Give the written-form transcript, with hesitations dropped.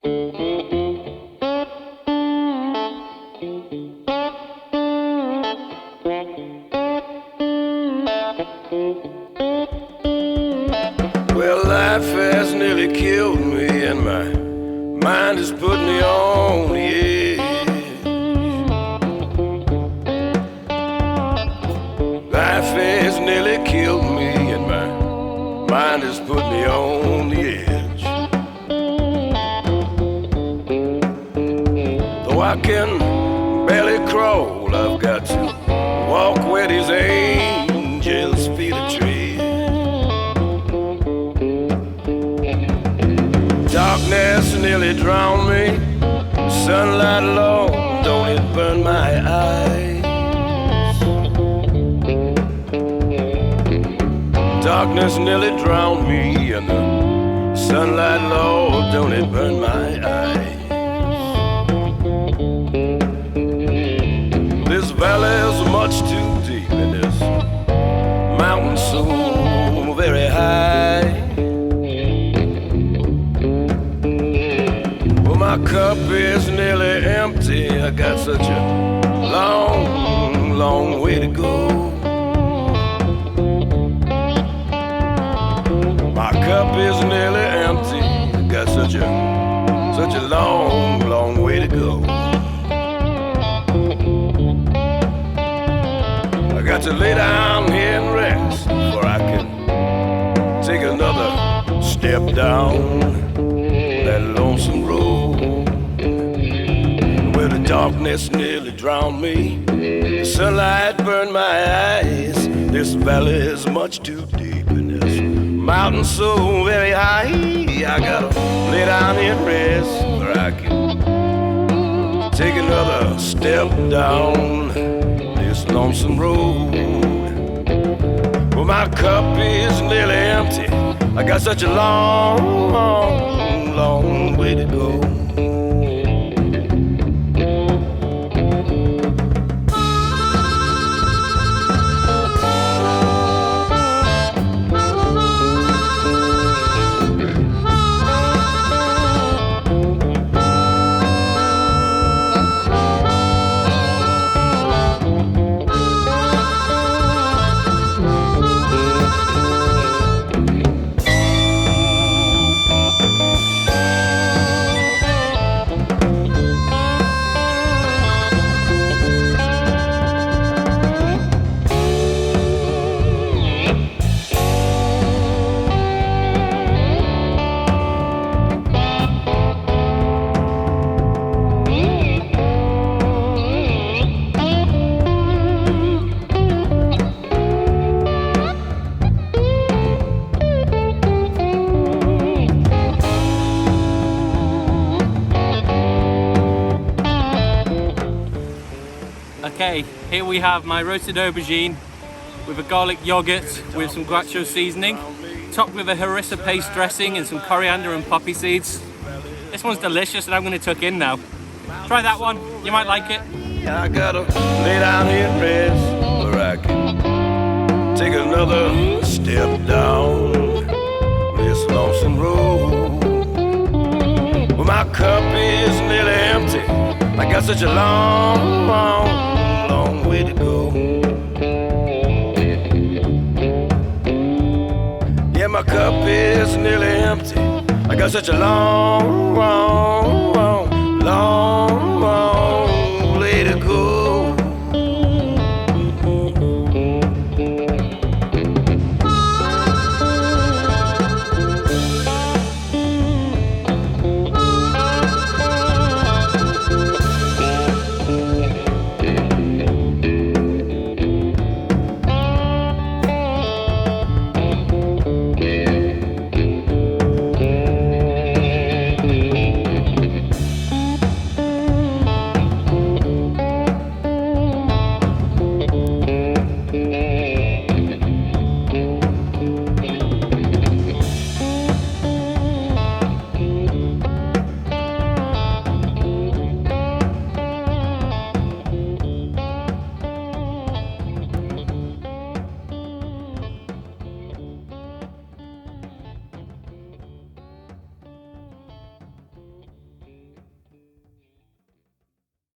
Well, life has nearly killed me, and my mind has put me on the edge. Life has nearly killed me, and my mind has put me on the edge. Though I can barely crawl, I've got to walk where these angels' feet are tread. Darkness nearly drowned me. Sunlight alone, don't it burn my eyes? Darkness nearly drowned me, and the sunlight alone, don't it burn my eyes? This valley is much too deep, and this mountain so very high. My cup is nearly empty. I got such a long, long way to go. My cup is nearly empty. I got such a long, long way to go. I got to lay down here and rest before I can take another step down that lonesome road. Where the darkness nearly drowned me, the sunlight burned my eyes. This valley is much too deep, and this mountain so very high. I gotta lay down here and rest where I can take another step down this lonesome road. Well, my cup is nearly empty. I got such a long, long, long way to go. Okay, here we have my roasted aubergine with a garlic yogurt with some guacho seasoning, topped with a harissa paste dressing and some coriander and poppy seeds. This one's delicious and I'm going to tuck in now. Try that one, you might like it. I gotta lay down here and rest where I can take another step down this lonesome road. Well, my cup is nearly empty. I got such a long, long, long way to go. Yeah, my cup is nearly empty. I got such a long, long